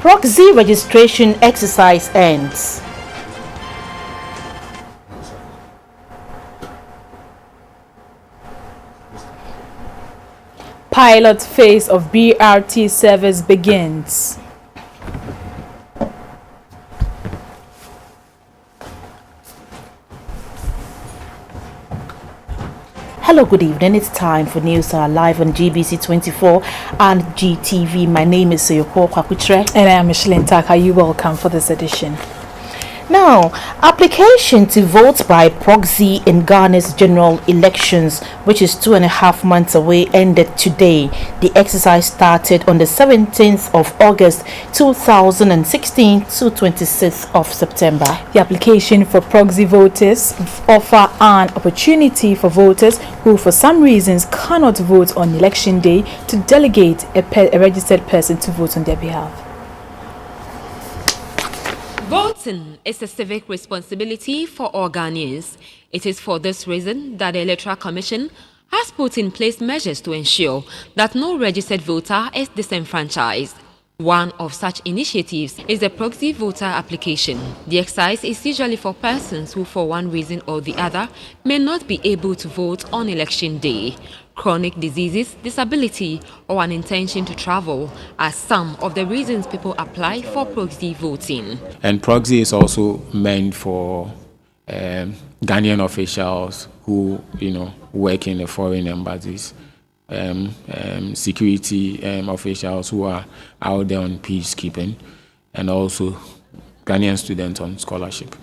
Proxy registration exercise ends. Pilot phase of BRT service begins. Hello, good evening. It's time for news live on GBC24 and GTV. My name is Seyoko Kwakutre. And I am Micheline Taka. You welcome for this edition. Now, application to vote by proxy in Ghana's general elections, which is 2.5 months away, ended today. The exercise started on the 17th of August 2016 to 26th of September. The application for proxy voters offer an opportunity for voters who for some reasons cannot vote on election day to delegate a registered person to vote on their behalf. Voting is a civic responsibility for all Ghanaians. It is for this reason that the Electoral Commission has put in place measures to ensure that no registered voter is disenfranchised. One of such initiatives is the proxy voter application. The exercise is usually for persons who for one reason or the other may not be able to vote on election day. Chronic diseases, disability, or an intention to travel are some of the reasons people apply for proxy voting. And proxy is also meant for Ghanaian officials who, work in the foreign embassies, security officials who are out there on peacekeeping, and also Ghanaian students on scholarship.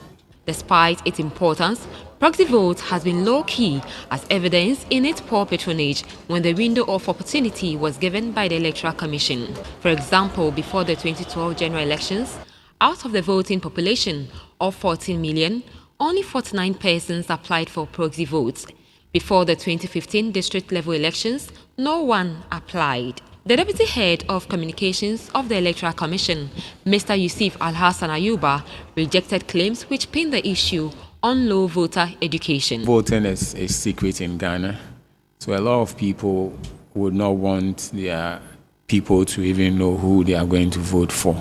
Despite its importance, proxy vote has been low-key, as evidenced in its poor patronage when the window of opportunity was given by the Electoral Commission. For example, before the 2012 general elections, out of the voting population of 14 million, only 49 persons applied for proxy votes. Before the 2015 district-level elections, no one applied. The Deputy Head of Communications of the Electoral Commission, Mr. Yusuf Al-Hassan Ayuba, rejected claims which pin the issue on low voter education. Voting is secret in Ghana, so a lot of people would not want their people to even know who they are going to vote for.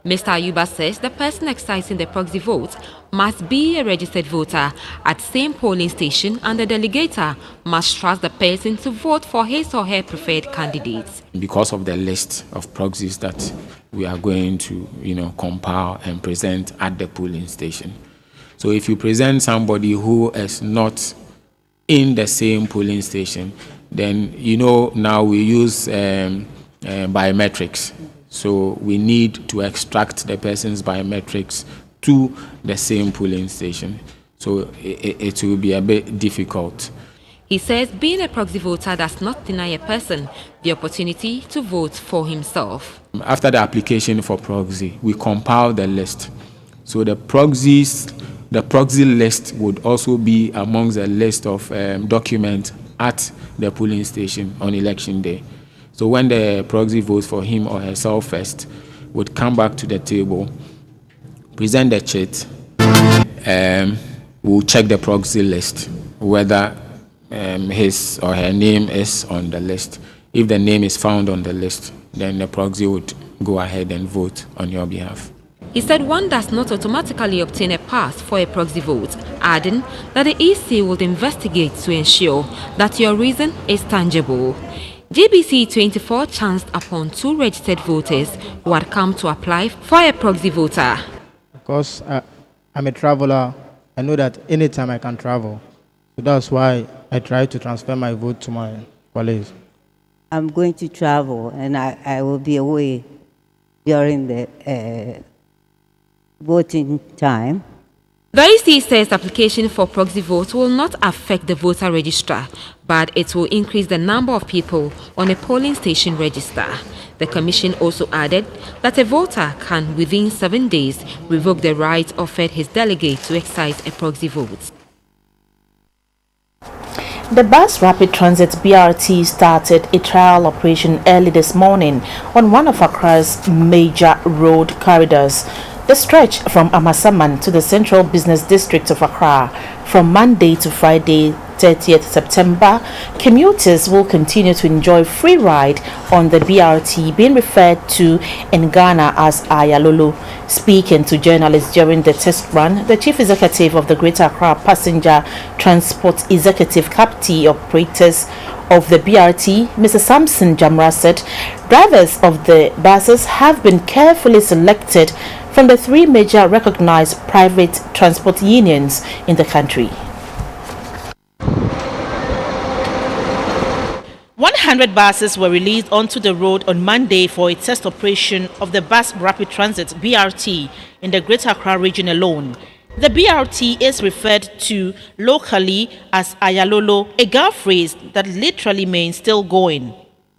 Mr. Ayuba says the person exercising the proxy vote must be a registered voter at same polling station, and the delegator must trust the person to vote for his or her preferred candidates. Because of the list of proxies that we are going to, compile and present at the polling station. So if you present somebody who is not in the same polling station, then now we use biometrics. So we need to extract the person's biometrics to the same polling station. So it will be a bit difficult. He says being a proxy voter does not deny a person the opportunity to vote for himself. After the application for proxy, we compile the list. So the proxy list would also be amongst the list of documents at the polling station on election day. So when the proxy votes for him or herself first, would come back to the table, present the chit, we'll check the proxy list, whether his or her name is on the list. If the name is found on the list, then the proxy would go ahead and vote on your behalf. He said one does not automatically obtain a pass for a proxy vote, adding that the EC will investigate to ensure that your reason is tangible. GBC24 chanced upon 2 registered voters who had come to apply for a proxy voter. Because I'm a traveler, I know that anytime I can travel. So that's why I try to transfer my vote to my colleagues. I'm going to travel, and I will be away during the voting time. The IEC says application for proxy vote will not affect the voter register, but it will increase the number of people on a polling station register. The Commission also added that a voter can, within 7 days, revoke the right offered his delegate to exercise a proxy vote. The Bus Rapid Transit BRT started a trial operation early this morning on one of Accra's major road corridors. The stretch from Amasaman to the Central Business District of Accra from Monday to Friday 30th September, commuters will continue to enjoy free ride on the BRT, being referred to in Ghana as Ayalolo. Speaking to journalists during the test run, the Chief Executive of the Greater Accra Passenger Transport Executive Capti Operators of the BRT, Mr. Samson Jamra, said drivers of the buses have been carefully selected from the three major recognized private transport unions in the country. 100 buses were released onto the road on Monday for a test operation of the Bus Rapid Transit BRT in the Greater Accra region alone. The BRT is referred to locally as Ayalolo, a Ga phrase that literally means still going.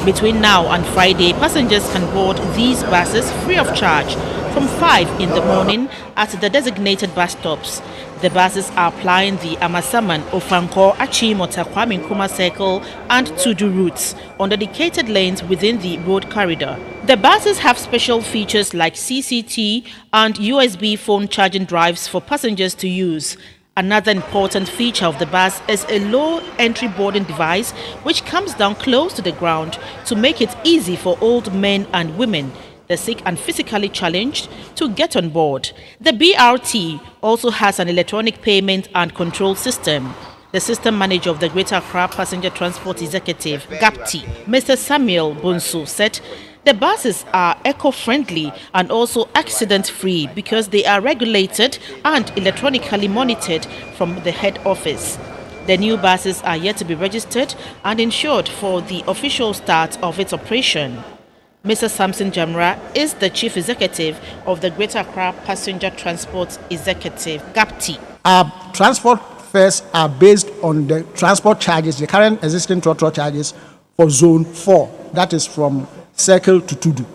Between now and Friday, passengers can board these buses free of charge from 5 in the morning at the designated bus stops. The buses are plying the Amasaman, Ofanko, Achimota, Kwame Nkrumah Circle and Tudu routes on dedicated lanes within the road corridor. The buses have special features like CCT and USB phone charging drives for passengers to use. Another important feature of the bus is a low entry boarding device which comes down close to the ground to make it easy for old men and women, the sick and physically challenged, to get on board. The BRT also has an electronic payment and control system. The system manager of the Greater Accra Passenger Transport Executive, GAPTI, Mr. Samuel Bunsu, said the buses are eco-friendly and also accident-free because they are regulated and electronically monitored from the head office. The new buses are yet to be registered and insured for the official start of its operation. Mr. Samson Jamra is the Chief Executive of the Greater Accra Passenger Transport Executive, GAPTI. Our transport fares are based on the transport charges, the current existing total charges for Zone 4, that is from Circle to Tudu.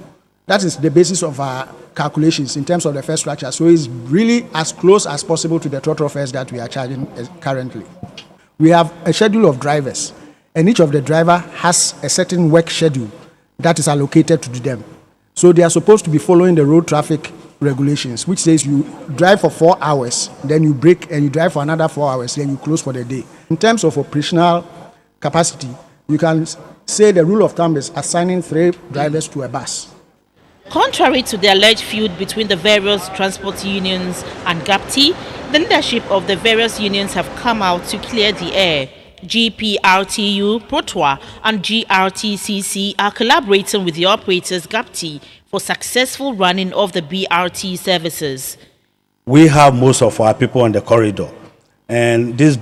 That is the basis of our calculations in terms of the fare structure. So it's really as close as possible to the total fares that we are charging currently. We have a schedule of drivers, and each of the driver has a certain work schedule that is allocated to them. So they are supposed to be following the road traffic regulations, which says you drive for 4 hours, then you break and you drive for another 4 hours, then you close for the day. In terms of operational capacity, you can say the rule of thumb is assigning 3 drivers to a bus. Contrary to the alleged feud between the various transport unions and GAPTI, the leadership of the various unions have come out to clear the air. GPRTU, Protwa and GRTCC are collaborating with the operators GAPTI for successful running of the BRT services. We have most of our people on the corridor, and this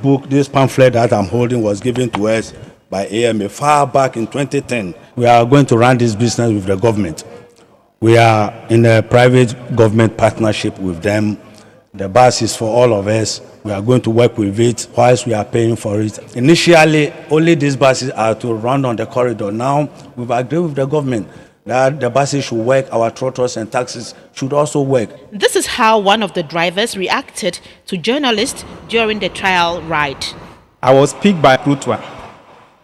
pamphlet that I'm holding was given to us by AMA far back in 2010. We are going to run this business with the government. We are in a private government partnership with them. The bus is for all of us. We are going to work with it whilst we are paying for it. Initially, only these buses are to run on the corridor. Now, we've agreed with the government that the buses should work, our trotters and taxis should also work. This is how one of the drivers reacted to journalists during the trial ride. I was picked by Prutwa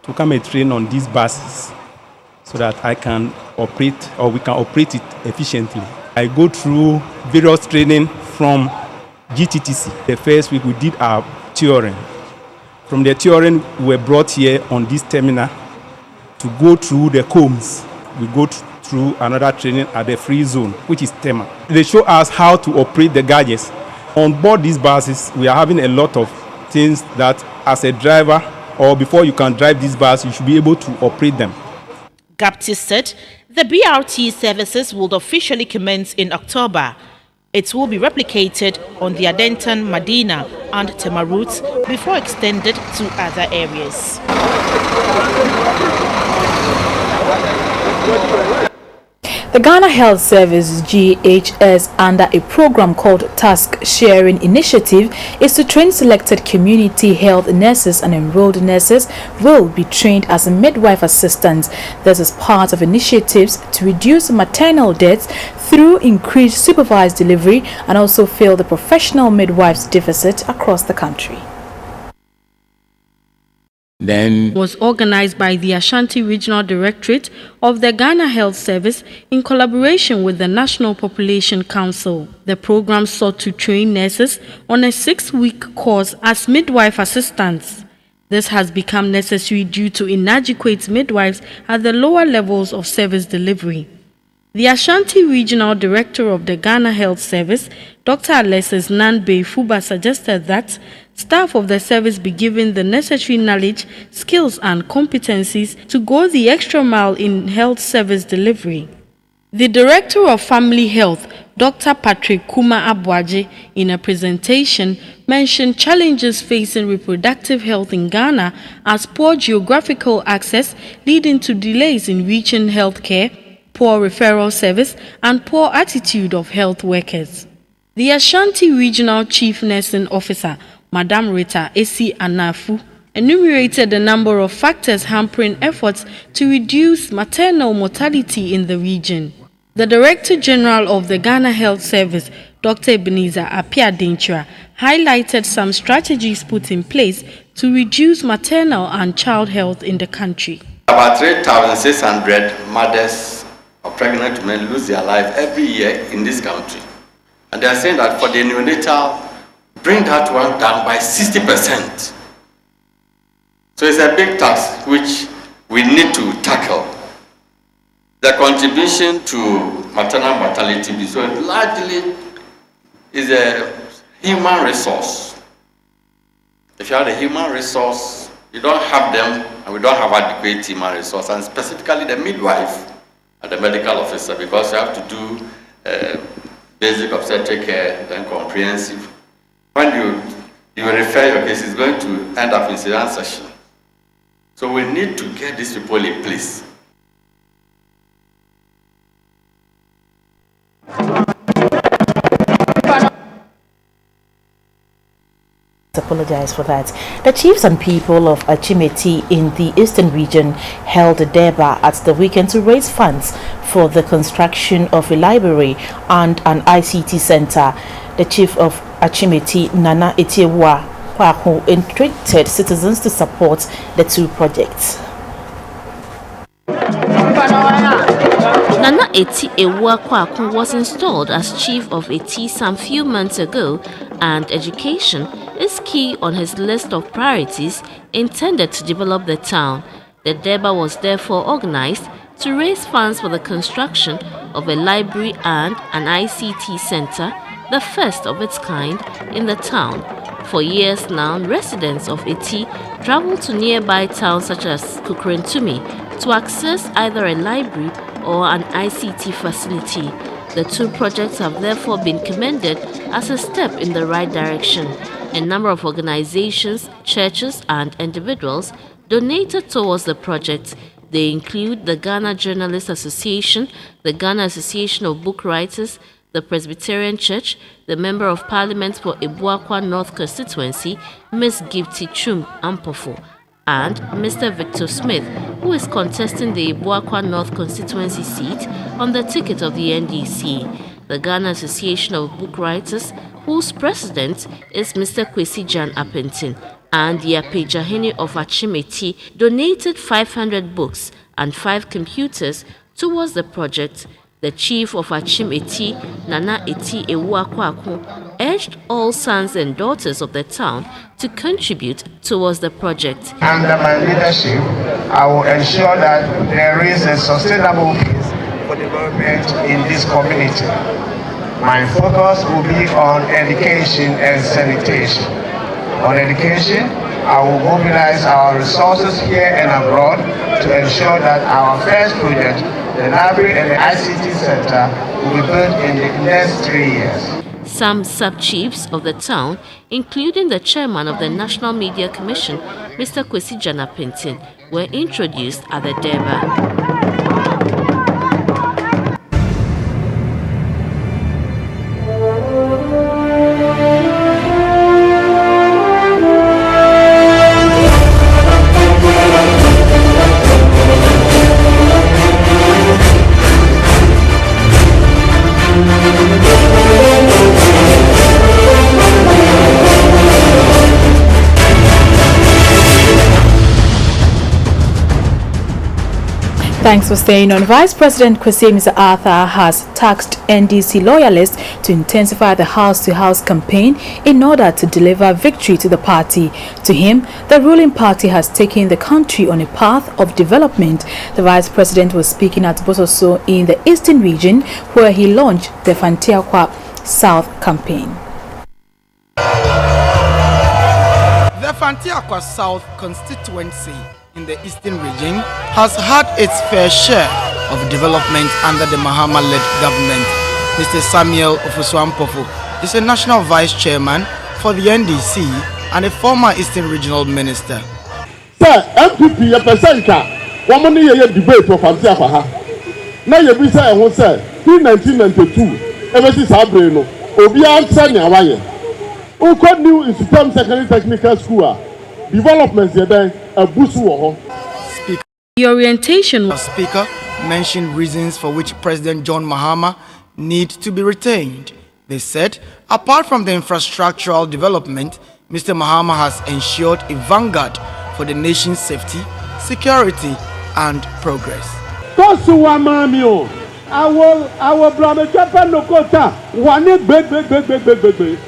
to come and train on these buses so that I can operate, or we can operate it efficiently. I go through various training from GTTC. The first week we did our theory. From the theory we were brought here on this terminal to go through the combs. We go through another training at the free zone, which is TEMA. They show us how to operate the gadgets. On board these buses, we are having a lot of things that as a driver, or before you can drive this bus, you should be able to operate them. GAPTI said the BRT services will officially commence in October. It will be replicated on the Adentan, Medina and Tema routes before extended to other areas. The Ghana Health Service GHS, under a program called Task Sharing Initiative, is to train selected community health nurses and enrolled nurses will be trained as midwife assistants. This is part of initiatives to reduce maternal deaths through increased supervised delivery and also fill the professional midwives deficit across the country. Then was organized by the Ashanti Regional Directorate of the Ghana Health Service in collaboration with the National Population Council. The program sought to train nurses on a 6-week course as midwife assistants. This has become necessary due to inadequate midwives at the lower levels of service delivery. The Ashanti Regional Director of the Ghana Health Service, Dr. Alexis Nanbe Fuba, suggested that staff of the service be given the necessary knowledge, skills and competencies to go the extra mile in health service delivery. The Director of Family Health, Dr. Patrick Kuma Abwaje, in a presentation, mentioned challenges facing reproductive health in Ghana as poor geographical access leading to delays in reaching health care, poor referral service, and poor attitude of health workers. The Ashanti Regional Chief Nursing Officer, Madam Rita Esi Anafu, enumerated a number of factors hampering efforts to reduce maternal mortality in the region. The Director General of the Ghana Health Service, Dr. Ebenezer Appiah-Dinchra, highlighted some strategies put in place to reduce maternal and child health in the country. About 3,600 mothers or pregnant women lose their life every year in this country. And they are saying that for the neonatal, bring that one down by 60%. So it's a big task which we need to tackle. The contribution to maternal mortality, so it largely is a human resource. If you have a human resource, you don't have them, and we don't have adequate human resource, and specifically the midwife and the medical officer, because you have to do basic obstetric care, then comprehensive. When you refer your case, it's going to end up in cesarean section. So we need to get these people in place. Apologize for that. The chiefs and people of Achimeti in the eastern region held a deba at the weekend to raise funds for the construction of a library and an ICT center. The chief of Achimeti, Nana Etiewa Kwaku, entreated citizens to support the two projects. Nana Eti Ewa Kwaku was installed as chief of Eti some few months ago, and education is key on his list of priorities intended to develop the town. The deba was therefore organized to raise funds for the construction of a library and an ICT center, the first of its kind in the town. For years now, residents of Eti travel to nearby towns such as Kukrentumi to access either a library or an ICT facility. The two projects have therefore been commended as a step in the right direction. A number of organizations, churches, and individuals donated towards the project. They include the Ghana Journalists Association, the Ghana Association of Book Writers, the Presbyterian Church, the Member of Parliament for Ebuakwa North Constituency, Ms. Gifty Chum Ampofo, and Mr. Victor Smith, who is contesting the Ebuakwa North Constituency seat on the ticket of the NDC. The Ghana Association of Book Writers, whose president is Mr. Kwesi Jan Apentin, and the Apejahene of Achimeti donated 500 books and 5 computers towards the project. The chief of Achimeti, Nana Eti Ewa Kwaku, urged all sons and daughters of the town to contribute towards the project. Under my leadership, I will ensure that there is a sustainable base for development in this community. My focus will be on education and sanitation. On education, I will mobilize our resources here and abroad to ensure that our first project, the library and the ICT center, will be built in the next 3 years. Some sub-chiefs of the town, including the chairman of the National Media Commission, Mr. Kwesi Jan Apentin, were introduced at the deba. Thanks for staying on. Vice President Kwesi Mr. Arthur has tasked NDC loyalists to intensify the house-to-house campaign in order to deliver victory to the party. To him, the ruling party has taken the country on a path of development. The Vice President was speaking at Bososo in the Eastern region, where he launched the Fantiakwa South campaign. The Fantiakwa South constituency in the Eastern region has had its fair share of development under the Mahama-led government. Mr. Samuel Ofosuampofo is a national vice chairman for the NDC and a former Eastern regional minister. Sir, MPP representa wamani ye debate for Fantiakwa ha. Na ye bi say ehun say 1992 ebesi sabre no obi answer nya waye. Uko new Institute Secondary Technical School developments ye den abusu wo ho. The orientation Speaker mentioned reasons for which President John Mahama need to be retained. They said, apart from the infrastructural development, Mr. Mahama has ensured a vanguard for the nation's safety, security, and progress. Kosuwa mamio, our brother Japan no kota, wane big.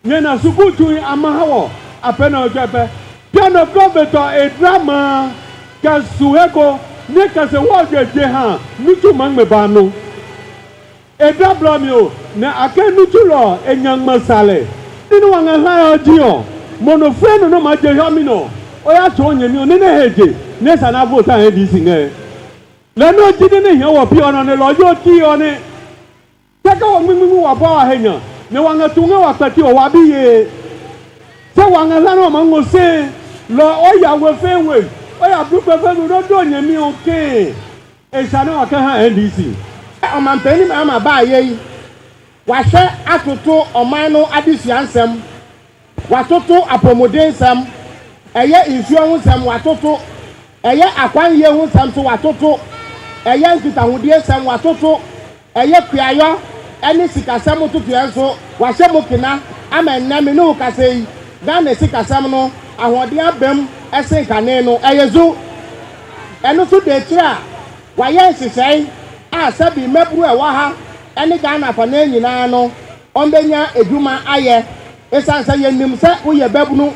Nyena sukutu amahawo, apena ojepe. Piano government a drama. Kasuheko ne kase wode jeha nutu mangme banu edra blamio na ake nutu lo enyangma sale ninu wanga ha odio monofreno no ma je hamino oya to onyemi ne heje ne sana vote an ADC nge le no jide ne hia wo pi ono ne lo yo ti one taka wo mimimu wa ba henya ne wanga tunga wa pati o wa biye se wanga la no mango se lo oya we fenwe oya dupe fenu no do nyemi oke e sana wa kan ha NDC o man peni ma ba ye wa hwe atoto oman no adisia nsem wa toto apomode nsem eye insuo ho nsem wa toto eye akwanye ho nsem so wa toto eye nkitahode nsem wa toto eye kuayo eni sikasem toto enso wa hwe mokina amenna me no kasei Ghana sikasem no ahode abem ese kane no eyezu eno so de kira wa ye sisei a sabi mebru e wa ha eni Ghana fa na nyina no ombenya eduma aye esansa ye nim se wo ye babunu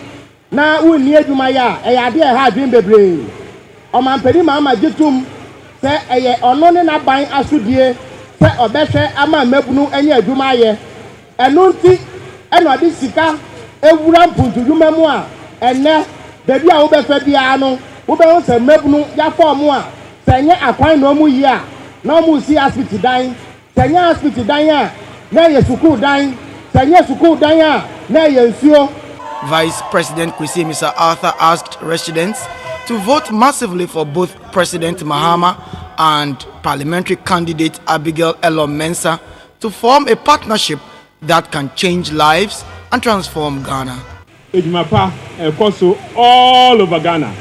na wonni eduma ya eyade e ha adwen bebre o man pedi ma ma gitum se eye ono ne na ban asudie se obehwe ama mebunu enya eduma aye eno nti eno ade sika ewura mpuntu duma mu a enne bebi a wo be fa bia no wo be ho se mebunu ya form a senye akwan no mu yi a na mu si hospital dan senye hospital dan a na ye sukuu dan senye sukuu dan a na ye nsuo. Vice President Kwesi Mr. Arthur asked residents to vote massively for both President Mahama and parliamentary candidate Abigail Elon Mensah to form a partnership that can change lives and transform Ghana. Ejimapa ekoso all over Ghana.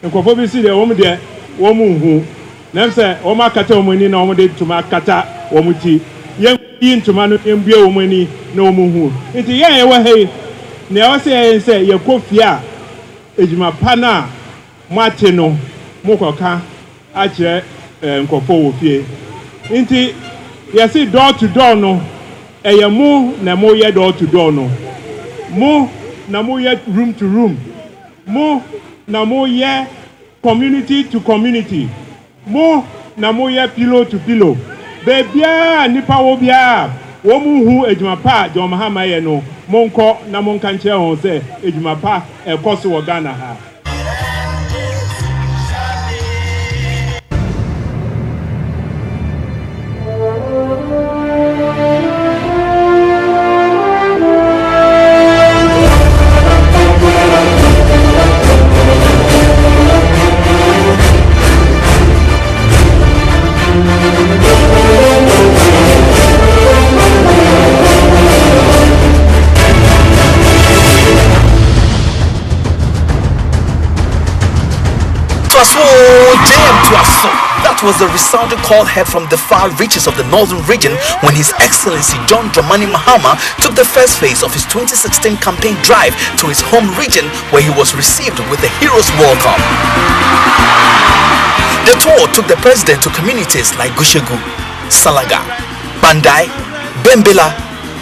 Nkofo bi si de wo mu de wo mu hu. Na mse wo ma kata wo ni na wo de tuma kata wo mu ti. Yen yi ntuma no embue wo ni na wo mu hu. Nti yen ye wo hei. Na wo se ye kofia ejimapa na mate no mokoka a kire nkofo wo fie. Nti ye si door to door no eye mu na mo ye door to door no. Mo na mo ye room to room, mo na mo ye community to community, mo na mo ye pillow to pillow. Bebia nipa wo bia wo mu hu ejumapa John Mahama ye no monko na monka nche ho se ejumapa ekoso wo Ghana ha. That was the resounding call heard from the far reaches of the northern region when His Excellency John Dramani Mahama took the first phase of his 2016 campaign drive to his home region, where he was received with the Heroes Welcome. The tour took the president to communities like Gushegu, Salaga, Bandai, Bembela,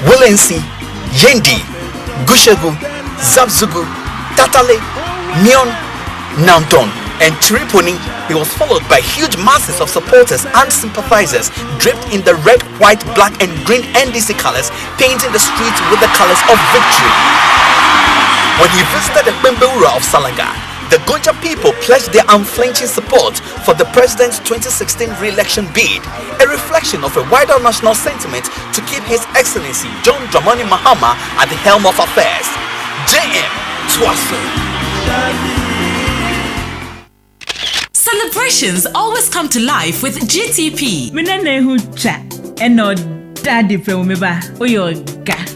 Wolensi, Yendi, Gushegu, Zabzugu, Tatale, Nyon, Nanton, and Tripoli. He was followed by huge masses of supporters and sympathizers draped in the red, white, black and green NDC colors, painting the streets with the colors of victory. When he visited the Bembeura of Salaga, the Gonja people pledged their unflinching support for the president's 2016 re-election bid, a reflection of a wider national sentiment to keep His Excellency John Dramani Mahama at the helm of affairs. JM Twaso. Celebrations always come to life with GTP.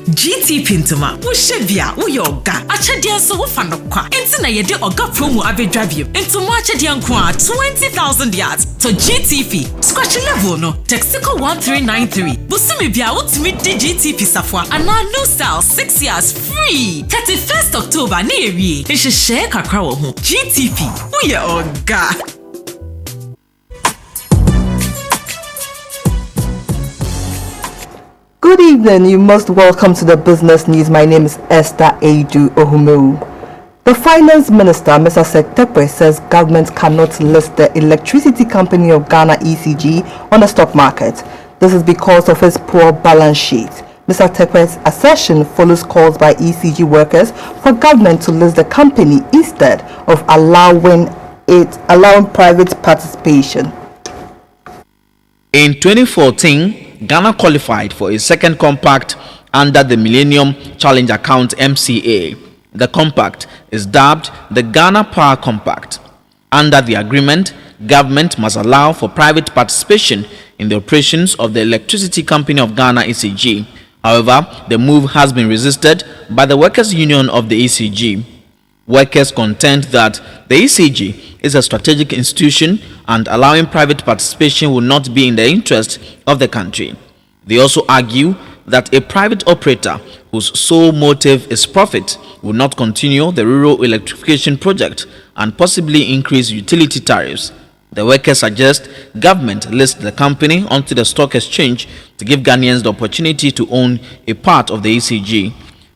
GTP ntoma wo shebia wo yoga achedia so wo fanokwa enti na yede oga promo abedwabiem ntoma achedia nko a 20,000 yards to GTP scratch level no Texaco 1393 busumi bia wotumi di GTP safwa ana no style 6 years free 31st October na ewie ehye kakra wo ho GTP wo ye oga. Good evening, you most welcome to the business news. My name is Esther Edu Ohumu. The Finance Minister, Mr. Sektepe, says government cannot list the Electricity Company of Ghana ECG on the stock market. This is because of its poor balance sheet. Mr. Tepe's assertion follows calls by ECG workers for government to list the company instead of allowing private participation. In 2014, Ghana qualified for a second compact under the Millennium Challenge Account MCA. The compact is dubbed the Ghana Power Compact. Under the agreement, government must allow for private participation in the operations of the Electricity Company of Ghana ECG. However, the move has been resisted by the Workers' Union of the ECG. Workers contend that the ECG is a strategic institution and allowing private participation will not be in the interest of the country. They also argue that a private operator whose sole motive is profit will not continue the rural electrification project and possibly increase utility tariffs. The workers suggest government list the company onto the stock exchange to give Ghanaians the opportunity to own a part of the ECG.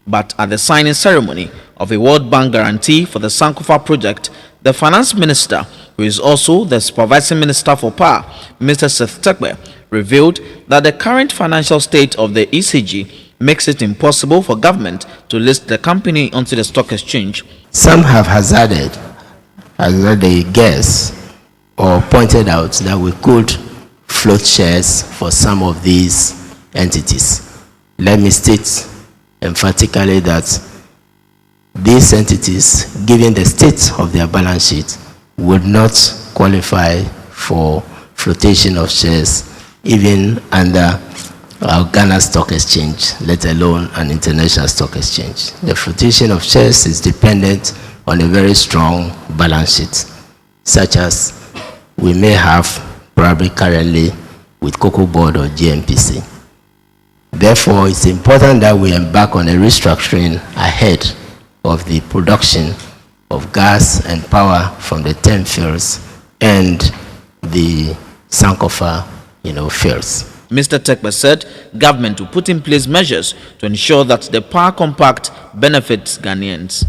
But at the signing ceremony of a World Bank guarantee for the Sankofa project, the Finance Minister, who is also the Supervising Minister for Power, Mr. Sektepe, revealed that the current financial state of the ECG makes it impossible for government to list the company onto the stock exchange. Some have hazarded a guess or pointed out that we could float shares for some of these entities. Let me state emphatically that these entities, given the state of their balance sheet, would not qualify for flotation of shares even under our Ghana Stock Exchange, let alone an international stock exchange. The flotation of shares is dependent on a very strong balance sheet, such as we may have probably currently with Cocoa Board or GMPC. Therefore, it's important that we embark on a restructuring ahead of the production of gas and power from the 10 fields and the Sankofa, fields. Mr. Tekba said government will put in place measures to ensure that the Power Compact benefits Ghanaians.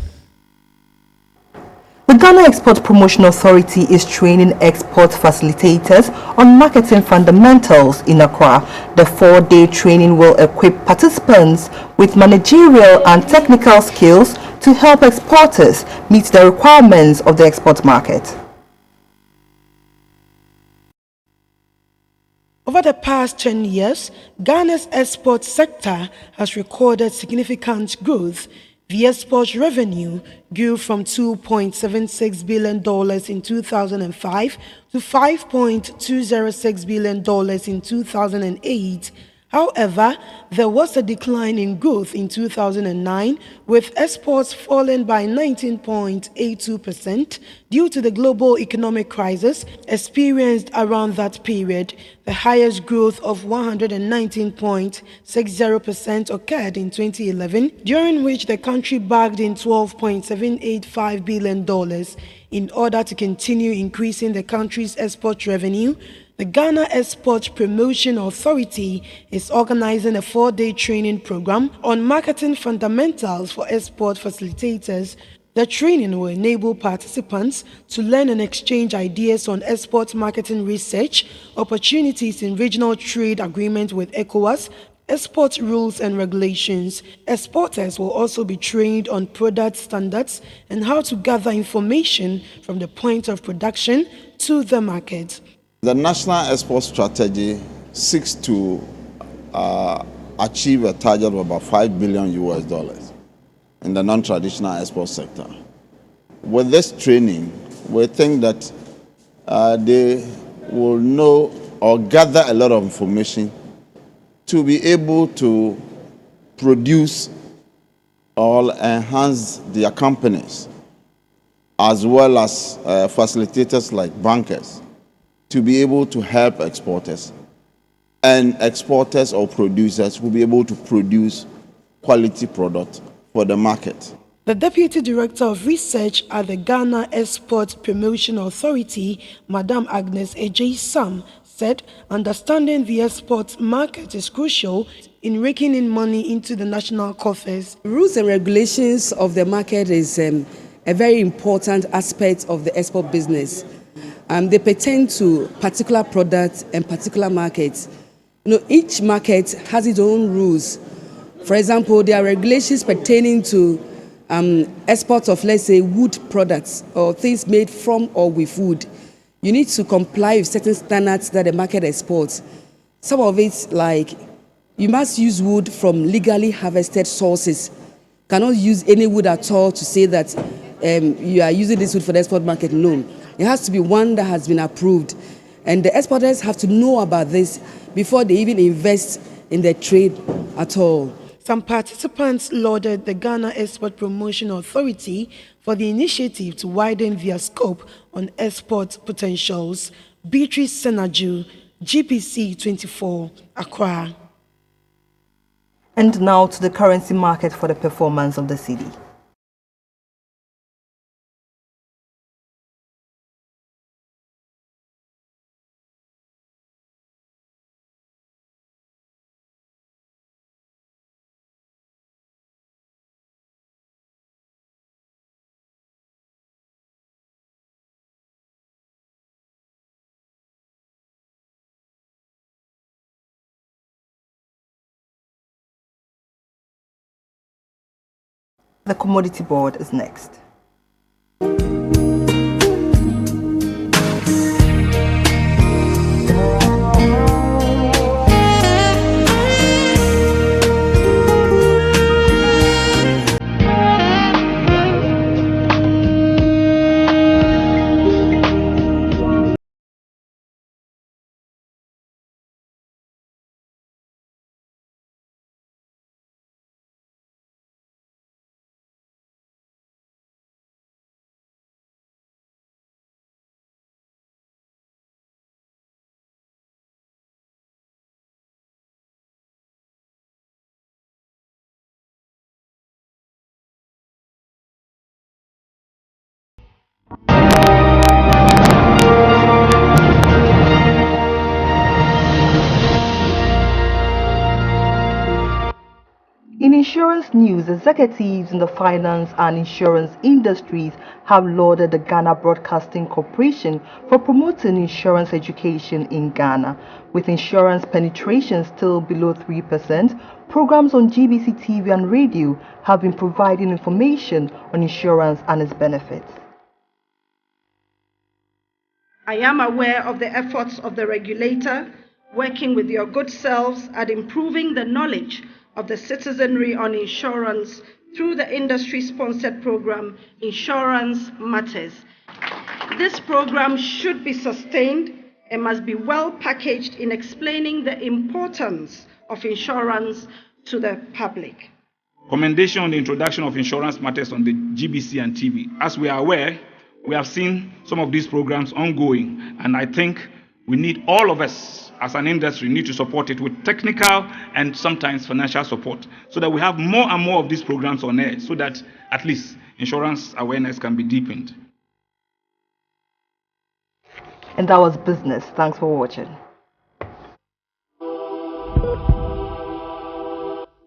The Ghana Export Promotion Authority is training export facilitators on marketing fundamentals in Accra. The 4-day training will equip participants with managerial and technical skills to help exporters meet the requirements of the export market. Over the past 10 years, Ghana's export sector has recorded significant growth. The export revenue grew from $2.76 billion in 2005 to $5.206 billion in 2008, However, there was a decline in growth in 2009, with exports falling by 19.82% due to the global economic crisis experienced around that period. The highest growth of 119.60% occurred in 2011, during which the country bagged in $12.785 billion. In order to continue increasing the country's export revenue, the Ghana Export Promotion Authority is organizing a 4-day training program on marketing fundamentals for export facilitators. The training will enable participants to learn and exchange ideas on export marketing research, opportunities in regional trade agreement with ECOWAS, export rules and regulations. Exporters will also be trained on product standards and how to gather information from the point of production to the market. The National Export Strategy seeks to achieve a target of about $5 billion in the non-traditional export sector. With this training, we think that they will know or gather a lot of information to be able to produce or enhance their companies, as well as facilitators like bankers, to be able to help exporters, and exporters or producers will be able to produce quality products for the market. The Deputy Director of Research at the Ghana Export Promotion Authority, Madam Agnes Ejay Sam, said understanding the export market is crucial in raking in money into the national coffers. Rules and regulations of the market is a very important aspect of the export business. They pertain to particular products and particular markets. Each market has its own rules. For example, there are regulations pertaining to export of, let's say, wood products or things made from or with wood. You need to comply with certain standards that the market exports. Some of it, like, you must use wood from legally harvested sources. Cannot use any wood at all to say that you are using this wood for the export market. No. It has to be one that has been approved. And the exporters have to know about this before they even invest in the trade at all. Some participants lauded the Ghana Export Promotion Authority for the initiative to widen their scope on export potentials. Beatrice Senaju, GBC24, Accra. And now to the currency market for the performance of the cedi. The Commodity Board is next. In insurance news, executives in the finance and insurance industries have lauded the Ghana Broadcasting Corporation for promoting insurance education in Ghana. With insurance penetration still below 3%, programs on GBC TV and radio have been providing information on insurance and its benefits. I am aware of the efforts of the regulator working with your good selves at improving the knowledge of the citizenry on insurance through the industry-sponsored program Insurance Matters. This program should be sustained and must be well packaged in explaining the importance of insurance to the public. Commendation on the introduction of insurance matters on the GBC and TV. As we are aware, we have seen some of these programs ongoing, and I think we need, all of us as an industry need to support it with technical and sometimes financial support, so that we have more and more of these programs on air, so that at least insurance awareness can be deepened. And that was business. Thanks for watching.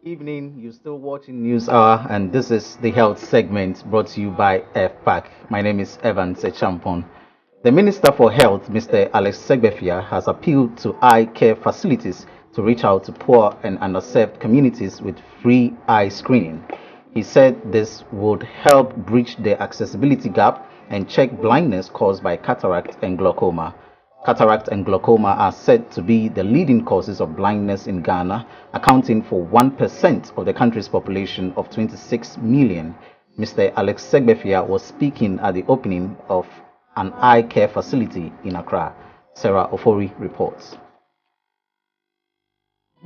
Evening, you're still watching News Hour, and this is the health segment brought to you by FPAC. My name is Evans Echampon. The Minister for Health, Mr. Alex Segbefia, has appealed to eye care facilities to reach out to poor and underserved communities with free eye screening. He said this would help bridge the accessibility gap and check blindness caused by cataract and glaucoma. Cataract and glaucoma are said to be the leading causes of blindness in Ghana, accounting for 1% of the country's population of 26 million. Mr. Alex Segbefia was speaking at the opening of an eye care facility in Accra. Sarah Ofori reports.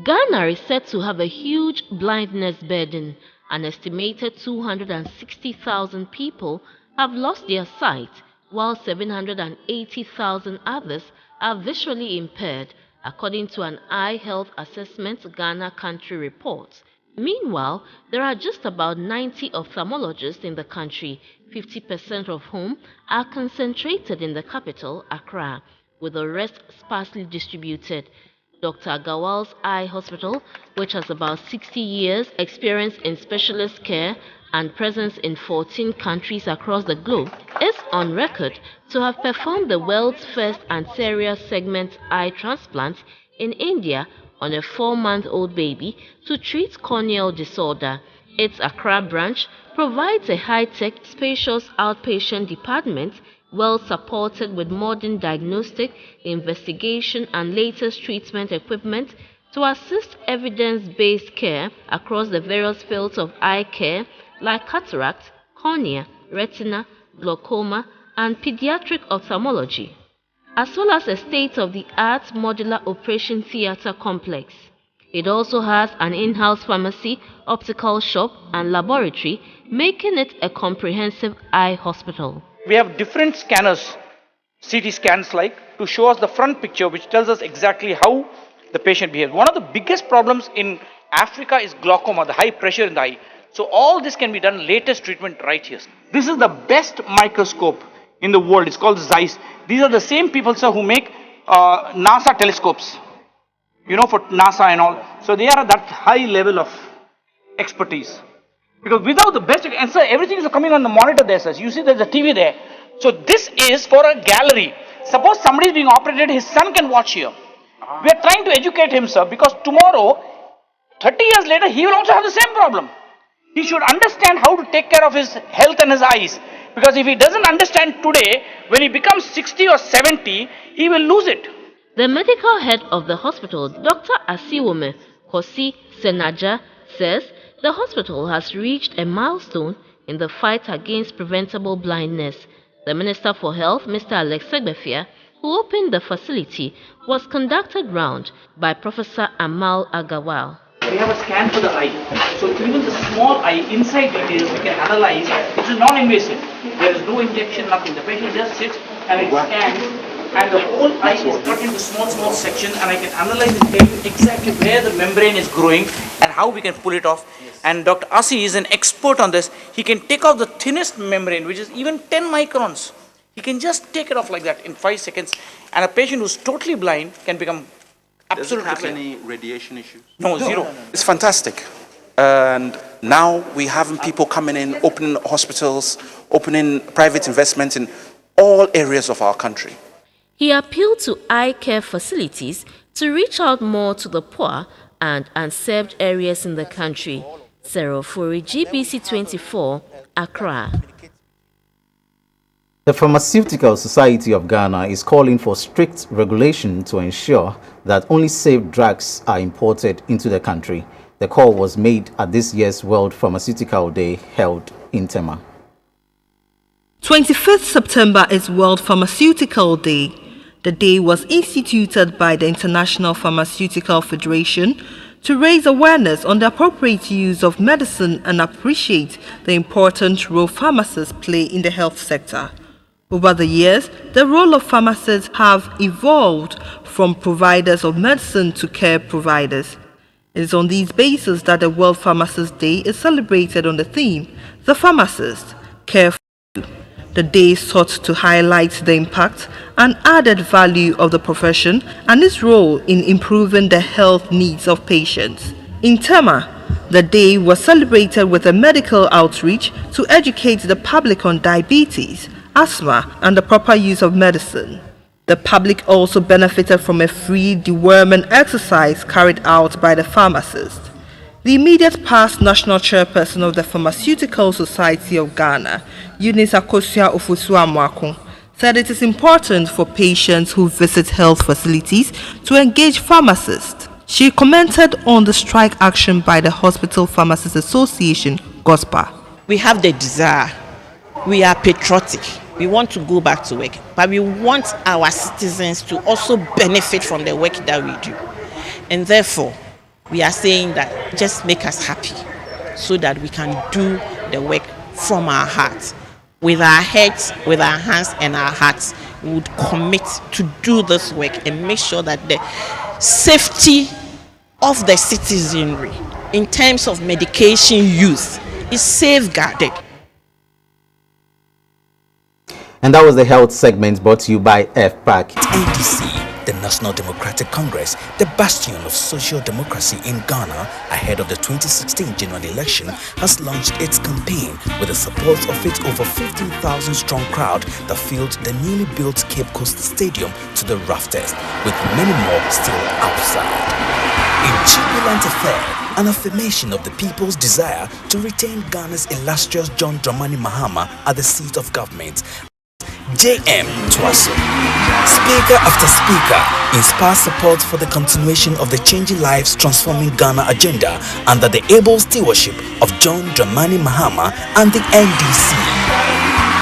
Ghana is said to have a huge blindness burden. An estimated 260,000 people have lost their sight, while 780,000 others are visually impaired, according to an Eye Health Assessment Ghana country report. Meanwhile, there are just about 90 ophthalmologists in the country, 50% of whom are concentrated in the capital, Accra, with the rest sparsely distributed. Dr. Agawal's Eye Hospital, which has about 60 years experience in specialist care and presence in 14 countries across the globe, is on record to have performed the world's first anterior segment eye transplant in India on a 4-month-old baby to treat corneal disorder. Its Accra branch provides a high-tech, spacious outpatient department well supported with modern diagnostic, investigation and latest treatment equipment to assist evidence-based care across the various fields of eye care like cataract, cornea, retina, glaucoma and pediatric ophthalmology, as well as a state-of-the-art modular operation theatre complex. It also has an in-house pharmacy, optical shop and laboratory, making it a comprehensive eye hospital. We have different scanners, CT scans to show us the front picture, which tells us exactly how the patient behaves. One of the biggest problems in Africa is glaucoma, the high pressure in the eye. So all this can be done, latest treatment right here. This is the best microscope in the world. It's called Zeiss. These are the same people, sir, who make NASA telescopes, for NASA and all. So they are at that high level of expertise. Because without the best, and sir, everything is coming on the monitor there, sir. You see there's a TV there. So this is for a gallery. Suppose somebody is being operated, his son can watch here. We are trying to educate him, sir, because tomorrow, 30 years later, he will also have the same problem. He should understand how to take care of his health and his eyes. Because if he doesn't understand today, when he becomes 60 or 70, he will lose it. The medical head of the hospital, Dr. Asiwome Kosi Senaja, says the hospital has reached a milestone in the fight against preventable blindness. The Minister for Health, Mr. Alex Segbefia, who opened the facility, was conducted round by Professor Amal Agawal. We have a scan for the eye. So even the small eye, inside details, we can analyze. It is non-invasive. There is no injection, nothing. The patient just sits and it scans. And the whole eye is cut into small sections, and I can analyze and tell you exactly where the membrane is growing and how we can pull it off. And Dr. Asi is an expert on this. He can take off the thinnest membrane, which is even 10 microns. He can just take it off like that in 5 seconds. And a patient who's totally blind can become absolutely Does it have blind. any radiation issues? No, zero. It's fantastic. And now we're having people coming in, opening hospitals, opening private investments in all areas of our country. He appealed to eye care facilities to reach out more to the poor and unserved areas in the country. Sarah Ofori, GBC24, Accra. The Pharmaceutical Society of Ghana is calling for strict regulation to ensure that only safe drugs are imported into the country. The call was made at this year's World Pharmaceutical Day held in Tema. 25th September is World Pharmaceutical Day. The day was instituted by the International Pharmaceutical Federation to raise awareness on the appropriate use of medicine and appreciate the important role pharmacists play in the health sector. Over the years, the role of pharmacists have evolved from providers of medicine to care providers. It is on these bases that the World Pharmacist Day is celebrated on the theme, The Pharmacist, Care for You. The day sought to highlight the impact and added value of the profession and its role in improving the health needs of patients. In Tema, the day was celebrated with a medical outreach to educate the public on diabetes, asthma, and the proper use of medicine. The public also benefited from a free deworming exercise carried out by the pharmacist. The immediate past national chairperson of the Pharmaceutical Society of Ghana, Eunice Akosua Ofosu-Amoako, said it is important for patients who visit health facilities to engage pharmacists. She commented on the strike action by the Hospital Pharmacists Association, GOSPA. We have the desire, we are patriotic. We want to go back to work, but we want our citizens to also benefit from the work that we do. And therefore, we are saying that just make us happy so that we can do the work from our hearts. With our heads, with our hands and our hearts, we would commit to do this work and make sure that the safety of the citizenry in terms of medication use is safeguarded. And that was the health segment brought to you by FPAC. NDC, the National Democratic Congress, the bastion of social democracy in Ghana ahead of the 2016 general election, has launched its campaign with the support of its over 15,000 strong crowd that filled the newly built Cape Coast Stadium to the rafters, with many more still outside. A jubilant affair, an affirmation of the people's desire to retain Ghana's illustrious John Dramani Mahama at the seat of government. JM Twaso, speaker after speaker, inspires support for the continuation of the Changing Lives Transforming Ghana agenda under the able stewardship of John Dramani Mahama and the NDC.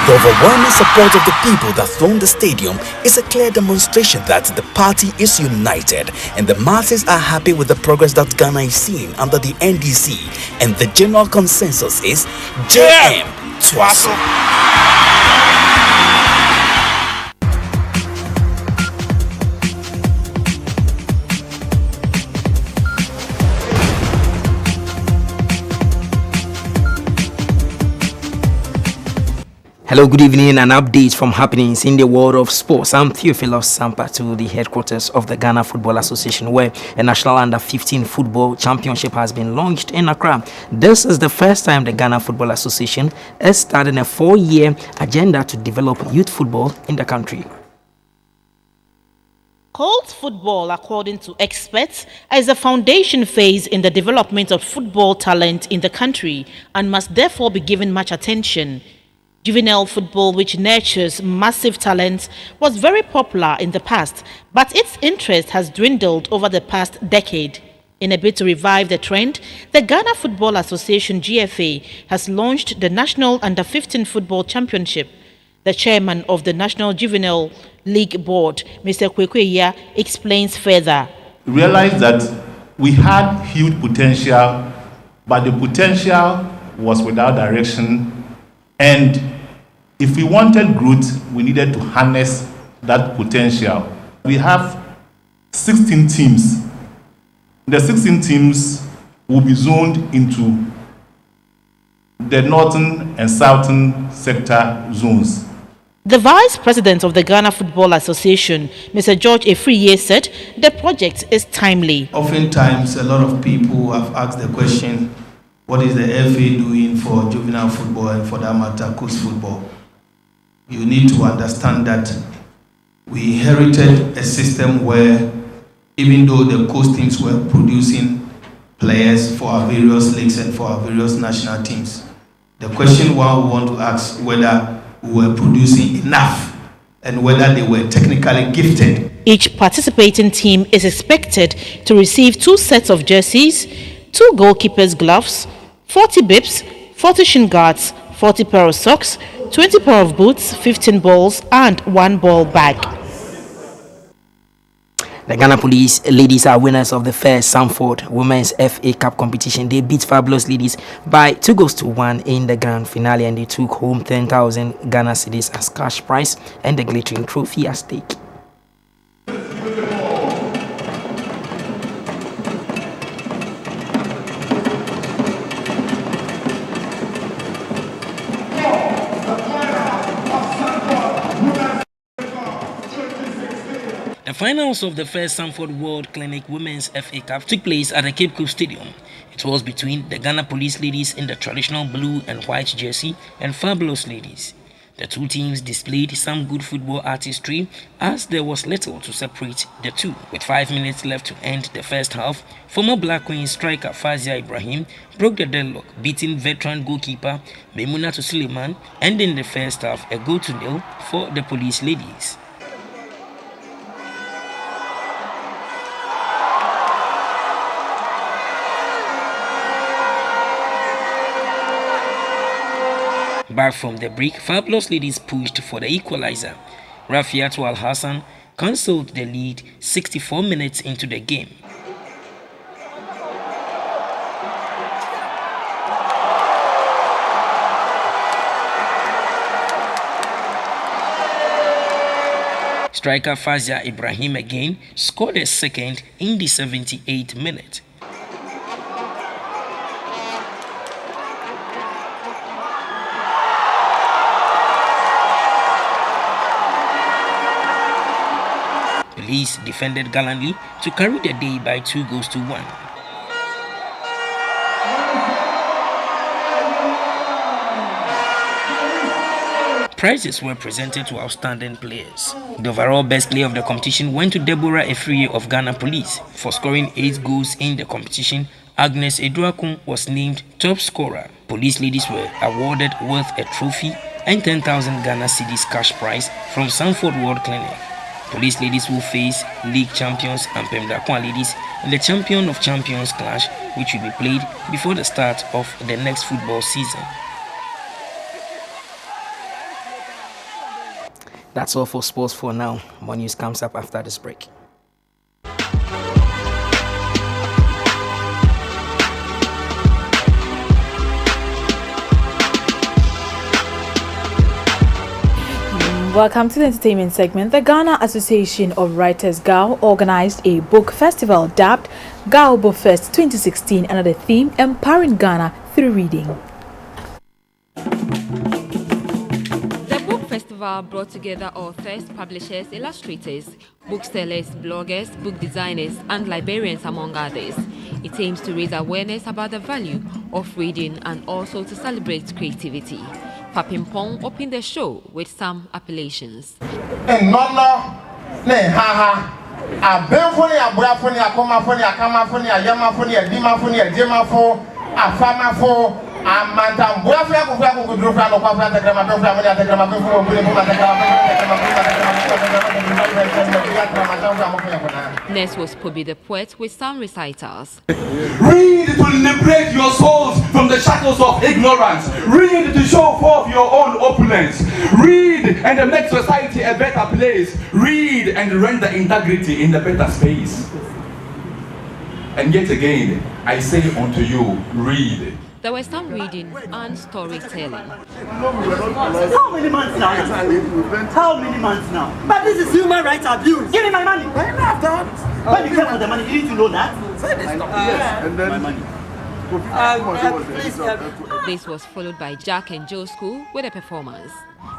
The overwhelming support of the people that thronged the stadium is a clear demonstration that the party is united and the masses are happy with the progress that Ghana is seeing under the NDC, and the general consensus is JM Twaso. Hello, good evening, and updates from happenings in the world of sports. I'm Theophilus Sampa to the headquarters of the Ghana Football Association, where a national under-15 football championship has been launched in Accra. This is the first time the Ghana Football Association is starting a 4-year agenda to develop youth football in the country. Called football, according to experts, is a foundation phase in the development of football talent in the country and must therefore be given much attention. Juvenile football, which nurtures massive talent, was very popular in the past, but its interest has dwindled over the past decade. In a bid to revive the trend, the Ghana Football Association GFA has launched the National Under-15 Football Championship. The chairman of the National Juvenile League Board, Mr. Kwekweya, explains further. We realized that we had huge potential, but the potential was without direction, and if we wanted growth, we needed to harness that potential. We have 16 teams. The 16 teams will be zoned into the northern and southern sector zones. The Vice President of the Ghana Football Association, Mr. George Efriye, said the project is timely. Oftentimes, a lot of people have asked the question, what is the FA doing for juvenile football and, for that matter, coast football? You need to understand that we inherited a system where, even though the coast teams were producing players for our various leagues and for our various national teams, the question one we want to ask whether we were producing enough and whether they were technically gifted. Each participating team is expected to receive 2 sets of jerseys, 2 goalkeepers' gloves, 40 bibs, 40 shin guards, 40 pair of socks, 20 pair of boots, 15 balls, and 1 ball bag. The Ghana Police ladies are winners of the first Sanford Women's FA Cup competition. They beat Fabulous Ladies by 2-1 in the grand finale, and they took home 10,000 Ghana cedis as cash prize and the glittering trophy at stake. The finals of the first Sanford World Clinic Women's FA Cup took place at the Cape Coast Stadium. It was between the Ghana Police Ladies in the traditional blue and white jersey and Fabulous Ladies. The two teams displayed some good football artistry as there was little to separate the two. With 5 minutes left to end the first half, former Black Queen striker Fazia Ibrahim broke the deadlock, beating veteran goalkeeper Memunatu Suleiman, ending the first half a 0-0 for the Police Ladies. Back from the break, Fabulous Ladies pushed for the equalizer. Rafiatu Al-Hassan cancelled the lead 64 minutes into the game. Striker Fazia Ibrahim again scored a second in the 78th minute. Police defended gallantly to carry the day by 2-1. Prizes were presented to outstanding players. The overall best player of the competition went to Deborah Efriye of Ghana Police. For scoring 8 goals in the competition, Agnes Eduakun was named top scorer. Police ladies were awarded with a trophy and 10,000 Ghana cedis cash prize from Sanford World Clinic. Police ladies will face league champions Ampem Dakwa ladies in the Champion of Champions clash, which will be played before the start of the next football season. That's all for sports for now. More news comes up after this break. Welcome to the entertainment segment. The Ghana Association of Writers GAO organized a book festival dubbed GAO Book Fest 2016 under the theme Empowering Ghana Through Reading. The book festival brought together authors, publishers, illustrators, booksellers, bloggers, book designers, and librarians, among others. It aims to raise awareness about the value of reading and also to celebrate creativity. Papimpong opened the show with some appellations. Next was Pobi the Poet with some recitals. Read to liberate your souls from the shackles of ignorance. Read to show forth your own opulence. Read and make society a better place. Read and render integrity in a better space. And yet again, I say unto you, read. There was some reading and storytelling. How many months now? How many months now? But this is human rights abuse. Give me my money. When you came for the money, you need to know that. Yes, and then my money. This was followed by Jack and Joe School with a performance.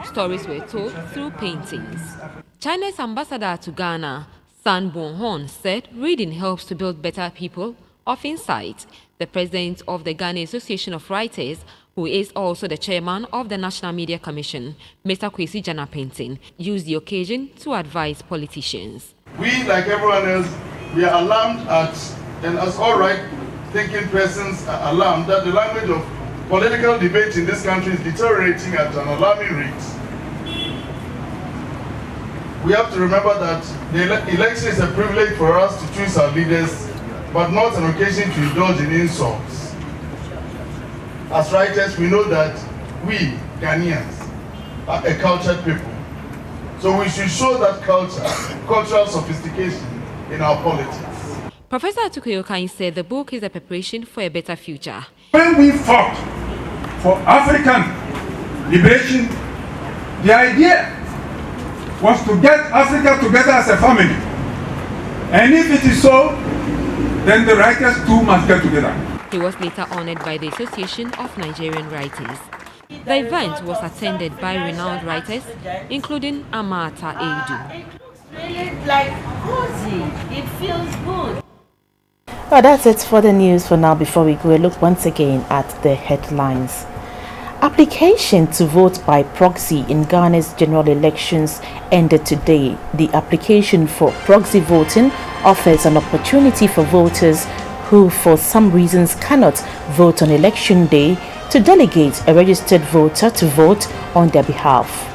Stories were told through paintings. China's ambassador to Ghana, San Bonhon, said reading helps to build better people of insight. The president of the Ghana Association of Writers, who is also the chairman of the National Media Commission, Mr. Kwesi Jana-Pentin, used the occasion to advise politicians. We, like everyone else, we are alarmed at, and as all right-thinking persons are alarmed that the language of political debate in this country is deteriorating at an alarming rate. We have to remember that the election is a privilege for us to choose our leaders, but not an occasion to indulge in insults. As writers, we know that we, Ghanaians, are a cultured people. So we should show that cultural sophistication in our politics. Professor Atukuyokai said the book is a preparation for a better future. When we fought for African liberation, the idea was to get Africa together as a family. And if it is so, then the writers too must get together. He was later honored by the Association of Nigerian Writers. The event was attended by renowned writers, including Amata Eidu. Really like cozy. It feels good. Well, that's it for the news for now. Before we go, a look once again at the headlines. Application to vote by proxy in Ghana's general elections ended today. The application for proxy voting offers an opportunity for voters who for some reasons cannot vote on election day to delegate a registered voter to vote on their behalf.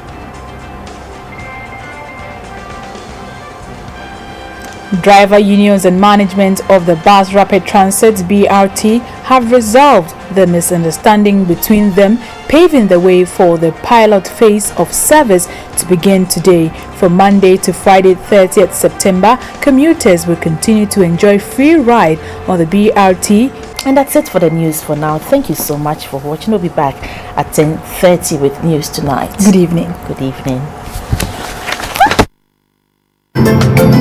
Driver unions and management of the Bus Rapid Transit BRT have resolved the misunderstanding between them, paving the way for the pilot phase of service to begin today. From Monday to Friday 30th September, commuters will continue to enjoy free ride on the BRT. And that's it for the news for now. Thank you so much for watching. We'll be back at 10:30 with news tonight. Good evening. Good evening.